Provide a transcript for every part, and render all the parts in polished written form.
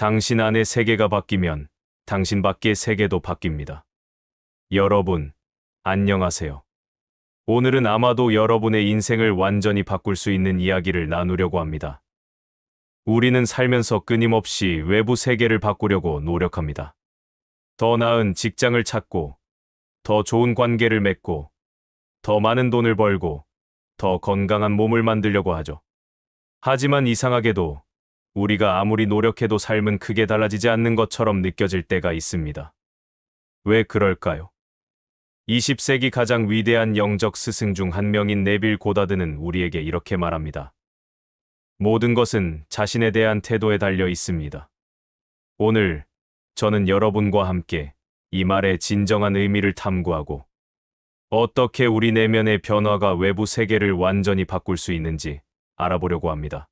당신 안의 세계가 바뀌면 당신 밖의 세계도 바뀝니다. 여러분, 안녕하세요. 오늘은 아마도 여러분의 인생을 완전히 바꿀 수 있는 이야기를 나누려고 합니다. 우리는 살면서 끊임없이 외부 세계를 바꾸려고 노력합니다. 더 나은 직장을 찾고, 더 좋은 관계를 맺고, 더 많은 돈을 벌고, 더 건강한 몸을 만들려고 하죠. 하지만 이상하게도 우리가 아무리 노력해도 삶은 크게 달라지지 않는 것처럼 느껴질 때가 있습니다. 왜 그럴까요? 20세기 가장 위대한 영적 스승 중 한 명인 네빌 고다드는 우리에게 이렇게 말합니다. 모든 것은 자신에 대한 태도에 달려 있습니다. 오늘 저는 여러분과 함께 이 말의 진정한 의미를 탐구하고 어떻게 우리 내면의 변화가 외부 세계를 완전히 바꿀 수 있는지 알아보려고 합니다.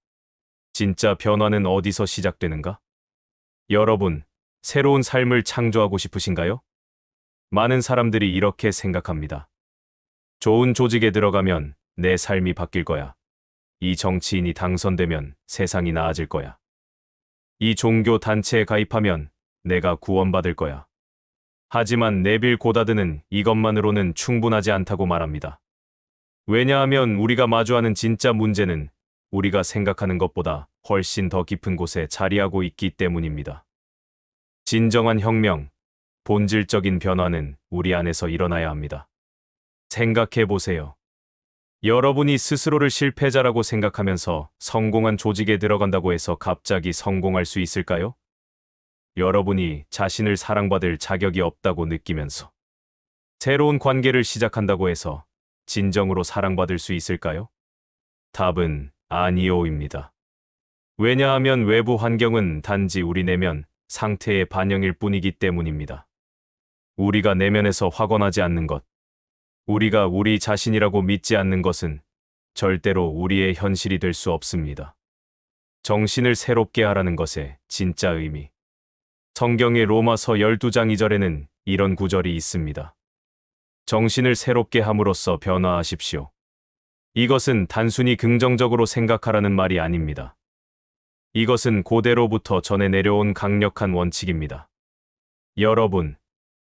진짜 변화는 어디서 시작되는가? 여러분, 새로운 삶을 창조하고 싶으신가요? 많은 사람들이 이렇게 생각합니다. 좋은 조직에 들어가면 내 삶이 바뀔 거야. 이 정치인이 당선되면 세상이 나아질 거야. 이 종교 단체에 가입하면 내가 구원받을 거야. 하지만 네빌 고다드는 이것만으로는 충분하지 않다고 말합니다. 왜냐하면 우리가 마주하는 진짜 문제는 우리가 생각하는 것보다 훨씬 더 깊은 곳에 자리하고 있기 때문입니다. 진정한 혁명, 본질적인 변화는 우리 안에서 일어나야 합니다. 생각해 보세요. 여러분이 스스로를 실패자라고 생각하면서 성공한 조직에 들어간다고 해서 갑자기 성공할 수 있을까요? 여러분이 자신을 사랑받을 자격이 없다고 느끼면서 새로운 관계를 시작한다고 해서 진정으로 사랑받을 수 있을까요? 답은 아니요입니다. 왜냐하면 외부 환경은 단지 우리 내면 상태의 반영일 뿐이기 때문입니다. 우리가 내면에서 확언하지 않는 것, 우리가 우리 자신이라고 믿지 않는 것은 절대로 우리의 현실이 될 수 없습니다. 정신을 새롭게 하라는 것의 진짜 의미. 성경의 로마서 12장 2절에는 이런 구절이 있습니다. 정신을 새롭게 함으로써 변화하십시오. 이것은 단순히 긍정적으로 생각하라는 말이 아닙니다. 이것은 고대로부터 전해 내려온 강력한 원칙입니다. 여러분,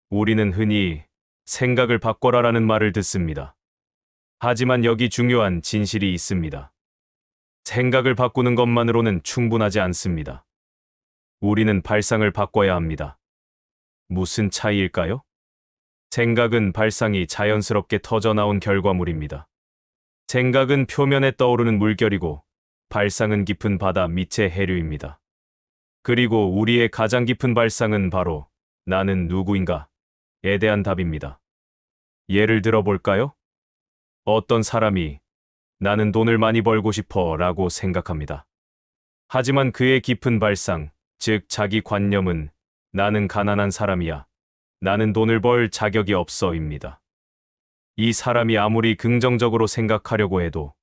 우리는 흔히 생각을 바꿔라라는 말을 듣습니다. 하지만 여기 중요한 진실이 있습니다. 생각을 바꾸는 것만으로는 충분하지 않습니다. 우리는 발상을 바꿔야 합니다. 무슨 차이일까요? 생각은 발상이 자연스럽게 터져나온 결과물입니다. 생각은 표면에 떠오르는 물결이고 발상은 깊은 바다 밑의 해류입니다. 그리고 우리의 가장 깊은 발상은 바로 나는 누구인가에 대한 답입니다. 예를 들어 볼까요? 어떤 사람이 나는 돈을 많이 벌고 싶어 라고 생각합니다. 하지만 그의 깊은 발상, 즉 자기 관념은 나는 가난한 사람이야. 나는 돈을 벌 자격이 없어입니다. 이 사람이 아무리 긍정적으로 생각하려고 해도,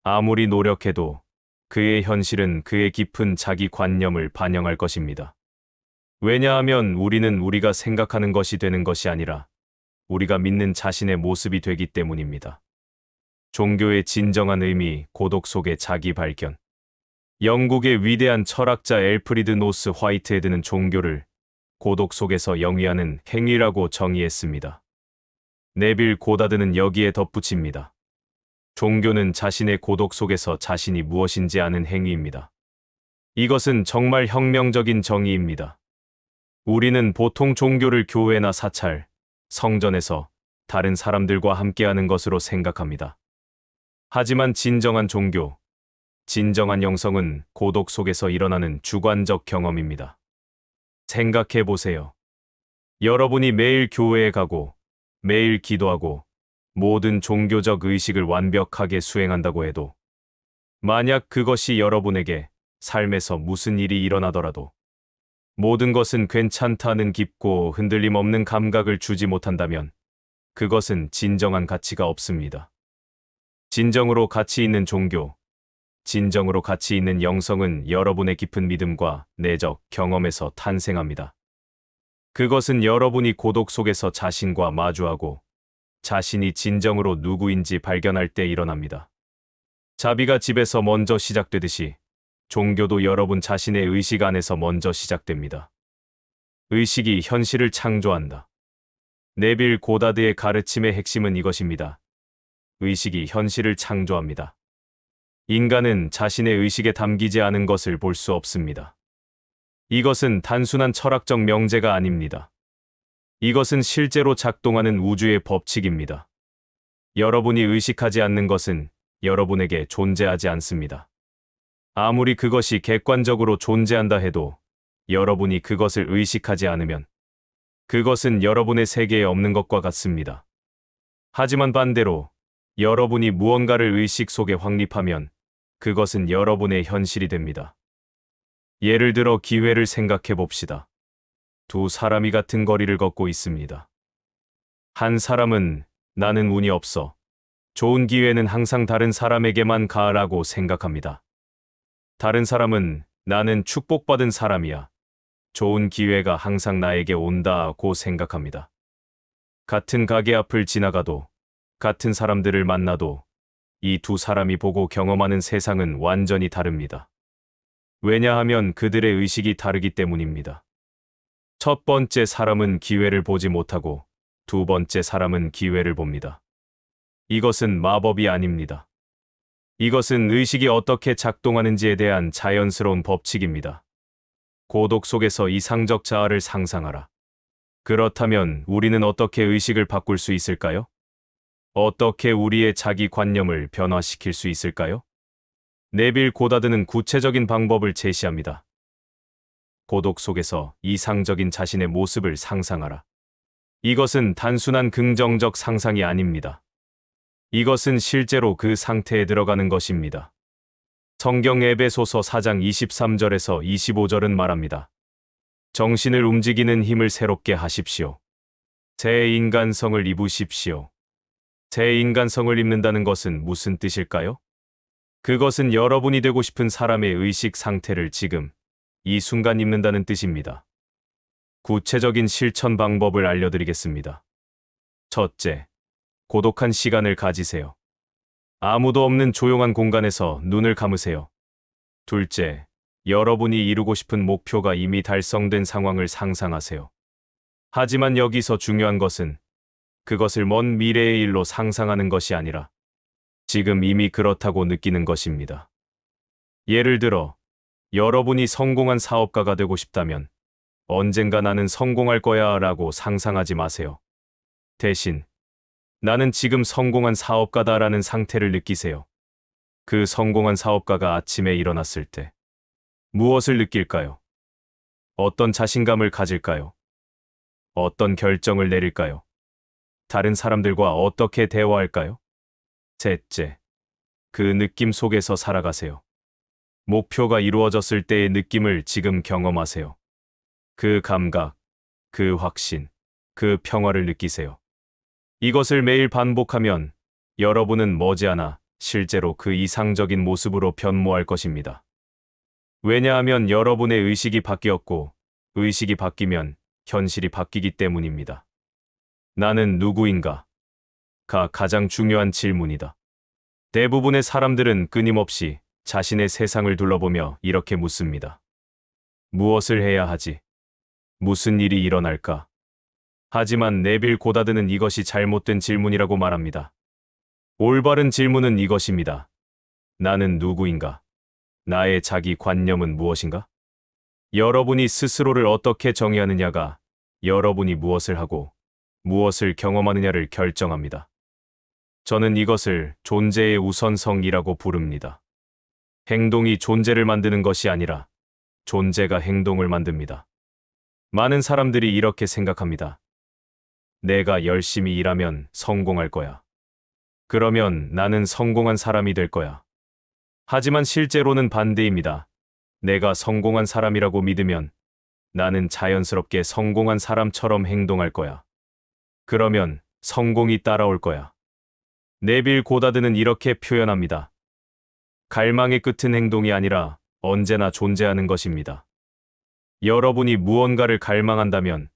아무리 노력해도 그의 현실은 그의 깊은 자기 관념을 반영할 것입니다. 왜냐하면 우리는 우리가 생각하는 것이 되는 것이 아니라 우리가 믿는 자신의 모습이 되기 때문입니다. 종교의 진정한 의미, 고독 속의 자기 발견. 영국의 위대한 철학자 엘프리드 노스 화이트헤드는 종교를 고독 속에서 영위하는 행위라고 정의했습니다. 네빌 고다드는 여기에 덧붙입니다. 종교는 자신의 고독 속에서 자신이 무엇인지 아는 행위입니다. 이것은 정말 혁명적인 정의입니다. 우리는 보통 종교를 교회나 사찰, 성전에서 다른 사람들과 함께하는 것으로 생각합니다. 하지만 진정한 종교, 진정한 영성은 고독 속에서 일어나는 주관적 경험입니다. 생각해 보세요. 여러분이 매일 교회에 가고 매일 기도하고 모든 종교적 의식을 완벽하게 수행한다고 해도 만약 그것이 여러분에게 삶에서 무슨 일이 일어나더라도 모든 것은 괜찮다는 깊고 흔들림 없는 감각을 주지 못한다면 그것은 진정한 가치가 없습니다. 진정으로 가치 있는 종교, 진정으로 가치 있는 영성은 여러분의 깊은 믿음과 내적 경험에서 탄생합니다. 그것은 여러분이 고독 속에서 자신과 마주하고 자신이 진정으로 누구인지 발견할 때 일어납니다. 자비가 집에서 먼저 시작되듯이 종교도 여러분 자신의 의식 안에서 먼저 시작됩니다. 의식이 현실을 창조한다. 네빌 고다드의 가르침의 핵심은 이것입니다. 의식이 현실을 창조합니다. 인간은 자신의 의식에 담기지 않은 것을 볼 수 없습니다. 이것은 단순한 철학적 명제가 아닙니다. 이것은 실제로 작동하는 우주의 법칙입니다. 여러분이 의식하지 않는 것은 여러분에게 존재하지 않습니다. 아무리 그것이 객관적으로 존재한다 해도 여러분이 그것을 의식하지 않으면 그것은 여러분의 세계에 없는 것과 같습니다. 하지만 반대로 여러분이 무언가를 의식 속에 확립하면 그것은 여러분의 현실이 됩니다. 예를 들어 기회를 생각해 봅시다. 두 사람이 같은 거리를 걷고 있습니다. 한 사람은 나는 운이 없어. 좋은 기회는 항상 다른 사람에게만 가라고 생각합니다. 다른 사람은 나는 축복받은 사람이야. 좋은 기회가 항상 나에게 온다고 생각합니다. 같은 가게 앞을 지나가도 같은 사람들을 만나도 이 두 사람이 보고 경험하는 세상은 완전히 다릅니다. 왜냐하면 그들의 의식이 다르기 때문입니다. 첫 번째 사람은 기회를 보지 못하고 두 번째 사람은 기회를 봅니다. 이것은 마법이 아닙니다. 이것은 의식이 어떻게 작동하는지에 대한 자연스러운 법칙입니다. 고독 속에서 이상적 자아를 상상하라. 그렇다면 우리는 어떻게 의식을 바꿀 수 있을까요? 어떻게 우리의 자기관념을 변화시킬 수 있을까요? 네빌 고다드는 구체적인 방법을 제시합니다. 고독 속에서 이상적인 자신의 모습을 상상하라. 이것은 단순한 긍정적 상상이 아닙니다. 이것은 실제로 그 상태에 들어가는 것입니다. 성경 에베소서 4장 23절에서 25절은 말합니다. 정신을 움직이는 힘을 새롭게 하십시오. 새 인간성을 입으십시오. 새 인간성을 입는다는 것은 무슨 뜻일까요? 그것은 여러분이 되고 싶은 사람의 의식 상태를 지금, 이 순간 입는다는 뜻입니다. 구체적인 실천 방법을 알려드리겠습니다. 첫째, 고독한 시간을 가지세요. 아무도 없는 조용한 공간에서 눈을 감으세요. 둘째, 여러분이 이루고 싶은 목표가 이미 달성된 상황을 상상하세요. 하지만 여기서 중요한 것은 그것을 먼 미래의 일로 상상하는 것이 아니라 지금 이미 그렇다고 느끼는 것입니다. 예를 들어, 여러분이 성공한 사업가가 되고 싶다면 언젠가 나는 성공할 거야 라고 상상하지 마세요. 대신 나는 지금 성공한 사업가다라는 상태를 느끼세요. 그 성공한 사업가가 아침에 일어났을 때 무엇을 느낄까요? 어떤 자신감을 가질까요? 어떤 결정을 내릴까요? 다른 사람들과 어떻게 대화할까요? 셋째, 그 느낌 속에서 살아가세요. 목표가 이루어졌을 때의 느낌을 지금 경험하세요. 그 감각, 그 확신, 그 평화를 느끼세요. 이것을 매일 반복하면 여러분은 머지않아 실제로 그 이상적인 모습으로 변모할 것입니다. 왜냐하면 여러분의 의식이 바뀌었고 의식이 바뀌면 현실이 바뀌기 때문입니다. 나는 누구인가? 가 가장 중요한 질문이다. 대부분의 사람들은 끊임없이 자신의 세상을 둘러보며 이렇게 묻습니다. 무엇을 해야 하지? 무슨 일이 일어날까? 하지만 네빌 고다드는 이것이 잘못된 질문이라고 말합니다. 올바른 질문은 이것입니다. 나는 누구인가? 나의 자기 관념은 무엇인가? 여러분이 스스로를 어떻게 정의하느냐가 여러분이 무엇을 하고 무엇을 경험하느냐를 결정합니다. 저는 이것을 존재의 우선성이라고 부릅니다. 행동이 존재를 만드는 것이 아니라 존재가 행동을 만듭니다. 많은 사람들이 이렇게 생각합니다. 내가 열심히 일하면 성공할 거야. 그러면 나는 성공한 사람이 될 거야. 하지만 실제로는 반대입니다. 내가 성공한 사람이라고 믿으면 나는 자연스럽게 성공한 사람처럼 행동할 거야. 그러면 성공이 따라올 거야. 네빌 고다드는 이렇게 표현합니다. 갈망의 끝은 행동이 아니라 언제나 존재하는 것입니다. 여러분이 무언가를 갈망한다면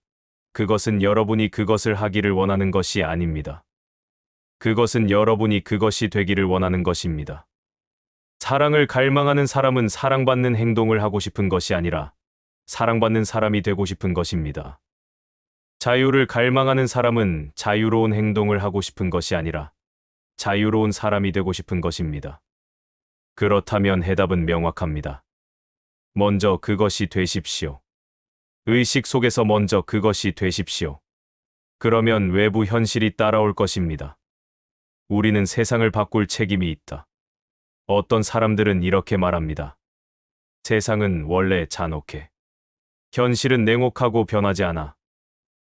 그것은 여러분이 그것을 하기를 원하는 것이 아닙니다. 그것은 여러분이 그것이 되기를 원하는 것입니다. 사랑을 갈망하는 사람은 사랑받는 행동을 하고 싶은 것이 아니라 사랑받는 사람이 되고 싶은 것입니다. 자유를 갈망하는 사람은 자유로운 행동을 하고 싶은 것이 아니라 자유로운 사람이 되고 싶은 것입니다. 그렇다면 해답은 명확합니다. 먼저 그것이 되십시오. 의식 속에서 먼저 그것이 되십시오. 그러면 외부 현실이 따라올 것입니다. 우리는 세상을 바꿀 책임이 있다. 어떤 사람들은 이렇게 말합니다. 세상은 원래 잔혹해. 현실은 냉혹하고 변하지 않아.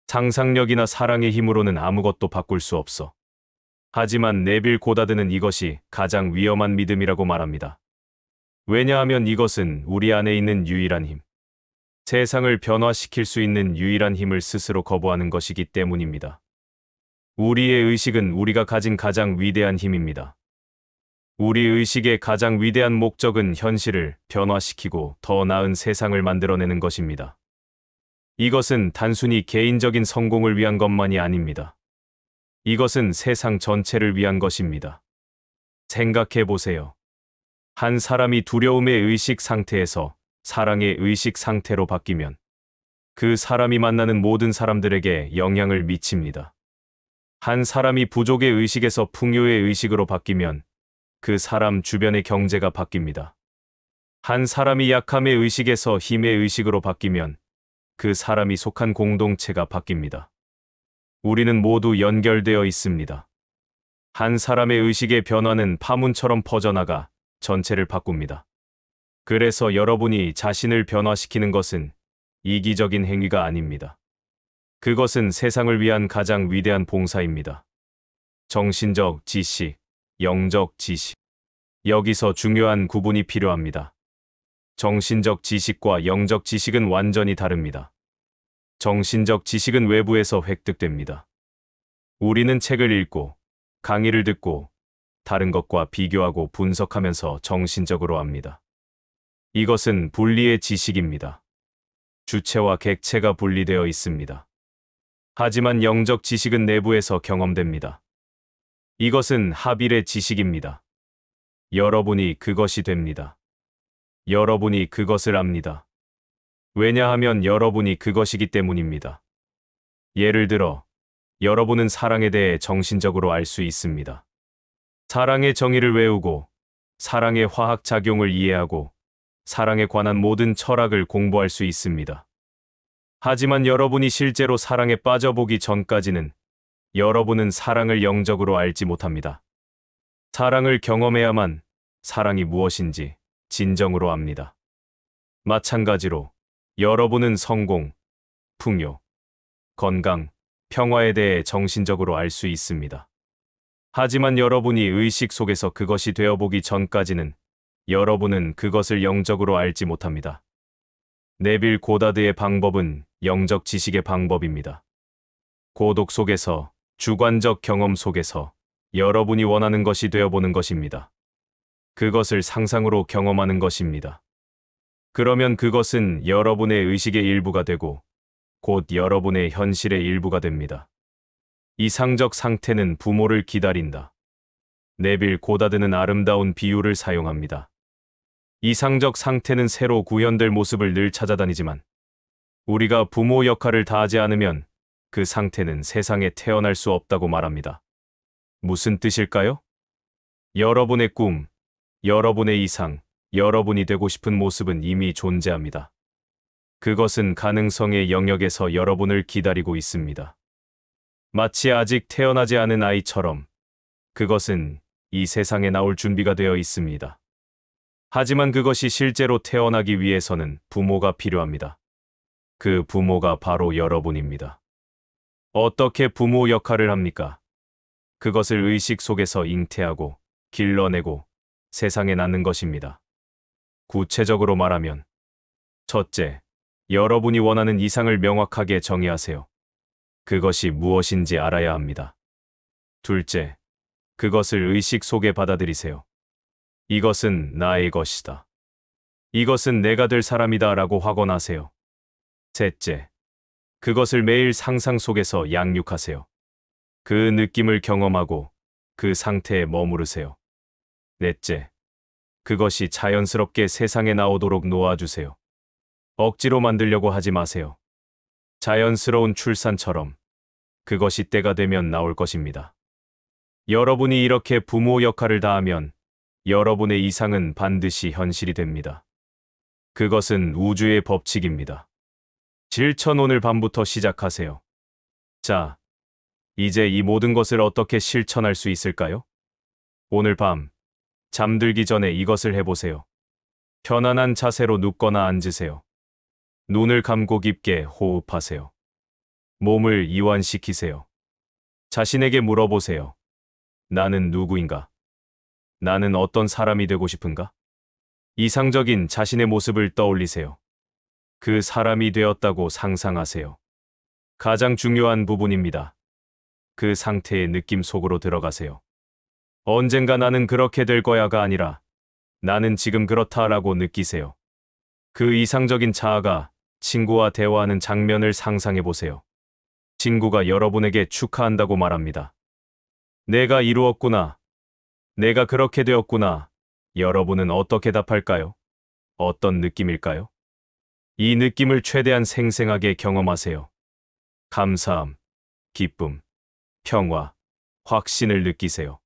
상상력이나 사랑의 힘으로는 아무것도 바꿀 수 없어. 하지만 네빌 고다드는 이것이 가장 위험한 믿음이라고 말합니다. 왜냐하면 이것은 우리 안에 있는 유일한 힘, 세상을 변화시킬 수 있는 유일한 힘을 스스로 거부하는 것이기 때문입니다. 우리의 의식은 우리가 가진 가장 위대한 힘입니다. 우리 의식의 가장 위대한 목적은 현실을 변화시키고 더 나은 세상을 만들어내는 것입니다. 이것은 단순히 개인적인 성공을 위한 것만이 아닙니다. 이것은 세상 전체를 위한 것입니다. 생각해 보세요. 한 사람이 두려움의 의식 상태에서 사랑의 의식 상태로 바뀌면 그 사람이 만나는 모든 사람들에게 영향을 미칩니다. 한 사람이 부족의 의식에서 풍요의 의식으로 바뀌면 그 사람 주변의 경제가 바뀝니다. 한 사람이 약함의 의식에서 힘의 의식으로 바뀌면 그 사람이 속한 공동체가 바뀝니다. 우리는 모두 연결되어 있습니다. 한 사람의 의식의 변화는 파문처럼 퍼져나가 전체를 바꿉니다. 그래서 여러분이 자신을 변화시키는 것은 이기적인 행위가 아닙니다. 그것은 세상을 위한 가장 위대한 봉사입니다. 정신적 지식, 영적 지식. 여기서 중요한 구분이 필요합니다. 정신적 지식과 영적 지식은 완전히 다릅니다. 정신적 지식은 외부에서 획득됩니다. 우리는 책을 읽고, 강의를 듣고, 다른 것과 비교하고 분석하면서 정신적으로 합니다. 이것은 분리의 지식입니다. 주체와 객체가 분리되어 있습니다. 하지만 영적 지식은 내부에서 경험됩니다. 이것은 하빌의 지식입니다. 여러분이 그것이 됩니다. 여러분이 그것을 압니다. 왜냐하면 여러분이 그것이기 때문입니다. 예를 들어, 여러분은 사랑에 대해 정신적으로 알 수 있습니다. 사랑의 정의를 외우고, 사랑의 화학작용을 이해하고, 사랑에 관한 모든 철학을 공부할 수 있습니다. 하지만 여러분이 실제로 사랑에 빠져보기 전까지는 여러분은 사랑을 영적으로 알지 못합니다. 사랑을 경험해야만 사랑이 무엇인지 진정으로 압니다. 마찬가지로 여러분은 성공, 풍요, 건강, 평화에 대해 정신적으로 알 수 있습니다. 하지만 여러분이 의식 속에서 그것이 되어보기 전까지는 여러분은 그것을 영적으로 알지 못합니다. 네빌 고다드의 방법은 영적 지식의 방법입니다. 고독 속에서, 주관적 경험 속에서 여러분이 원하는 것이 되어보는 것입니다. 그것을 상상으로 경험하는 것입니다. 그러면 그것은 여러분의 의식의 일부가 되고 곧 여러분의 현실의 일부가 됩니다. 이상적 상태는 부모를 기다린다. 네빌 고다드는 아름다운 비유를 사용합니다. 이상적 상태는 새로 구현될 모습을 늘 찾아다니지만 우리가 부모 역할을 다하지 않으면 그 상태는 세상에 태어날 수 없다고 말합니다. 무슨 뜻일까요? 여러분의 꿈, 여러분의 이상, 여러분이 되고 싶은 모습은 이미 존재합니다. 그것은 가능성의 영역에서 여러분을 기다리고 있습니다. 마치 아직 태어나지 않은 아이처럼 그것은 이 세상에 나올 준비가 되어 있습니다. 하지만 그것이 실제로 태어나기 위해서는 부모가 필요합니다. 그 부모가 바로 여러분입니다. 어떻게 부모 역할을 합니까? 그것을 의식 속에서 잉태하고 길러내고 세상에 낳는 것입니다. 구체적으로 말하면, 첫째, 여러분이 원하는 이상을 명확하게 정의하세요. 그것이 무엇인지 알아야 합니다. 둘째, 그것을 의식 속에 받아들이세요. 이것은 나의 것이다. 이것은 내가 될 사람이다 라고 확언하세요. 셋째, 그것을 매일 상상 속에서 양육하세요. 그 느낌을 경험하고 그 상태에 머무르세요. 넷째, 그것이 자연스럽게 세상에 나오도록 놓아주세요. 억지로 만들려고 하지 마세요. 자연스러운 출산처럼 그것이 때가 되면 나올 것입니다. 여러분이 이렇게 부모 역할을 다하면 여러분의 이상은 반드시 현실이 됩니다. 그것은 우주의 법칙입니다. 실천 오늘 밤부터 시작하세요. 자, 이제 이 모든 것을 어떻게 실천할 수 있을까요? 오늘 밤, 잠들기 전에 이것을 해보세요. 편안한 자세로 눕거나 앉으세요. 눈을 감고 깊게 호흡하세요. 몸을 이완시키세요. 자신에게 물어보세요. 나는 누구인가? 나는 어떤 사람이 되고 싶은가? 이상적인 자신의 모습을 떠올리세요. 그 사람이 되었다고 상상하세요. 가장 중요한 부분입니다. 그 상태의 느낌 속으로 들어가세요. 언젠가 나는 그렇게 될 거야가 아니라 나는 지금 그렇다라고 느끼세요. 그 이상적인 자아가 친구와 대화하는 장면을 상상해 보세요. 친구가 여러분에게 축하한다고 말합니다. 내가 이루었구나. 내가 그렇게 되었구나. 여러분은 어떻게 답할까요? 어떤 느낌일까요? 이 느낌을 최대한 생생하게 경험하세요. 감사함, 기쁨, 평화, 확신을 느끼세요.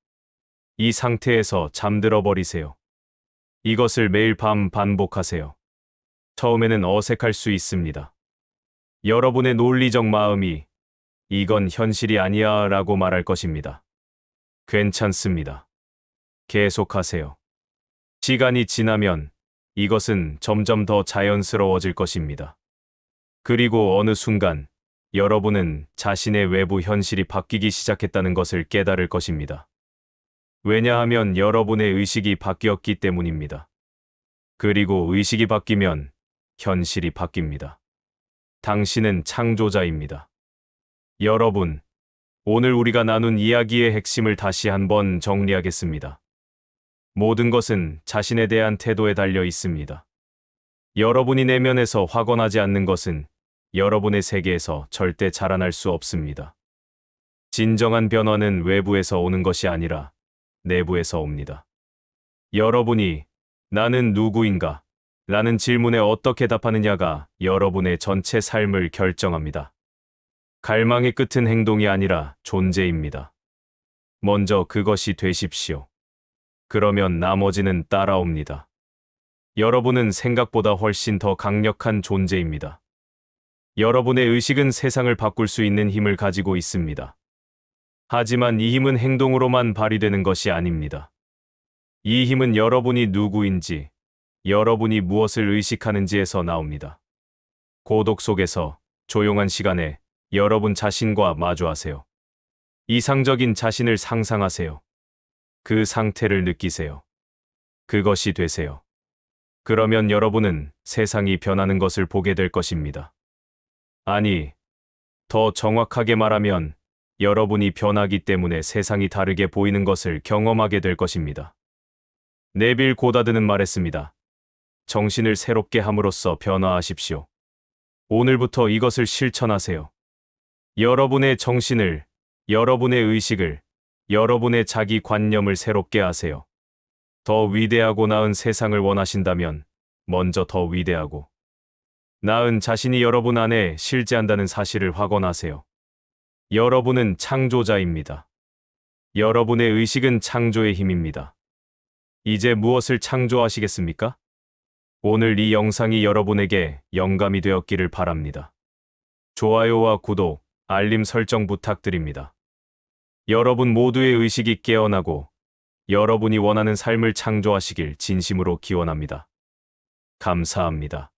이 상태에서 잠들어 버리세요. 이것을 매일 밤 반복하세요. 처음에는 어색할 수 있습니다. 여러분의 논리적 마음이 이건 현실이 아니야 라고 말할 것입니다. 괜찮습니다. 계속하세요. 시간이 지나면 이것은 점점 더 자연스러워질 것입니다. 그리고 어느 순간 여러분은 자신의 외부 현실이 바뀌기 시작했다는 것을 깨달을 것입니다. 왜냐하면 여러분의 의식이 바뀌었기 때문입니다. 그리고 의식이 바뀌면 현실이 바뀝니다. 당신은 창조자입니다. 여러분, 오늘 우리가 나눈 이야기의 핵심을 다시 한번 정리하겠습니다. 모든 것은 자신에 대한 태도에 달려 있습니다. 여러분이 내면에서 확언하지 않는 것은 여러분의 세계에서 절대 자라날 수 없습니다. 진정한 변화는 외부에서 오는 것이 아니라 내부에서 옵니다. 여러분이 나는 누구인가? 라는 질문에 어떻게 답하느냐가 여러분의 전체 삶을 결정합니다. 갈망의 끝은 행동이 아니라 존재입니다. 먼저 그것이 되십시오. 그러면 나머지는 따라옵니다. 여러분은 생각보다 훨씬 더 강력한 존재입니다. 여러분의 의식은 세상을 바꿀 수 있는 힘을 가지고 있습니다. 하지만 이 힘은 행동으로만 발휘되는 것이 아닙니다. 이 힘은 여러분이 누구인지, 여러분이 무엇을 의식하는지에서 나옵니다. 고독 속에서 조용한 시간에 여러분 자신과 마주하세요. 이상적인 자신을 상상하세요. 그 상태를 느끼세요. 그것이 되세요. 그러면 여러분은 세상이 변하는 것을 보게 될 것입니다. 아니, 더 정확하게 말하면 여러분이 변하기 때문에 세상이 다르게 보이는 것을 경험하게 될 것입니다. 네빌 고다드는 말했습니다. 정신을 새롭게 함으로써 변화하십시오. 오늘부터 이것을 실천하세요. 여러분의 정신을, 여러분의 의식을, 여러분의 자기 관념을 새롭게 하세요. 더 위대하고 나은 세상을 원하신다면 먼저 더 위대하고 나은 자신이 여러분 안에 실제한다는 사실을 확언하세요. 여러분은 창조자입니다. 여러분의 의식은 창조의 힘입니다. 이제 무엇을 창조하시겠습니까? 오늘 이 영상이 여러분에게 영감이 되었기를 바랍니다. 좋아요와 구독, 알림 설정 부탁드립니다. 여러분 모두의 의식이 깨어나고 여러분이 원하는 삶을 창조하시길 진심으로 기원합니다. 감사합니다.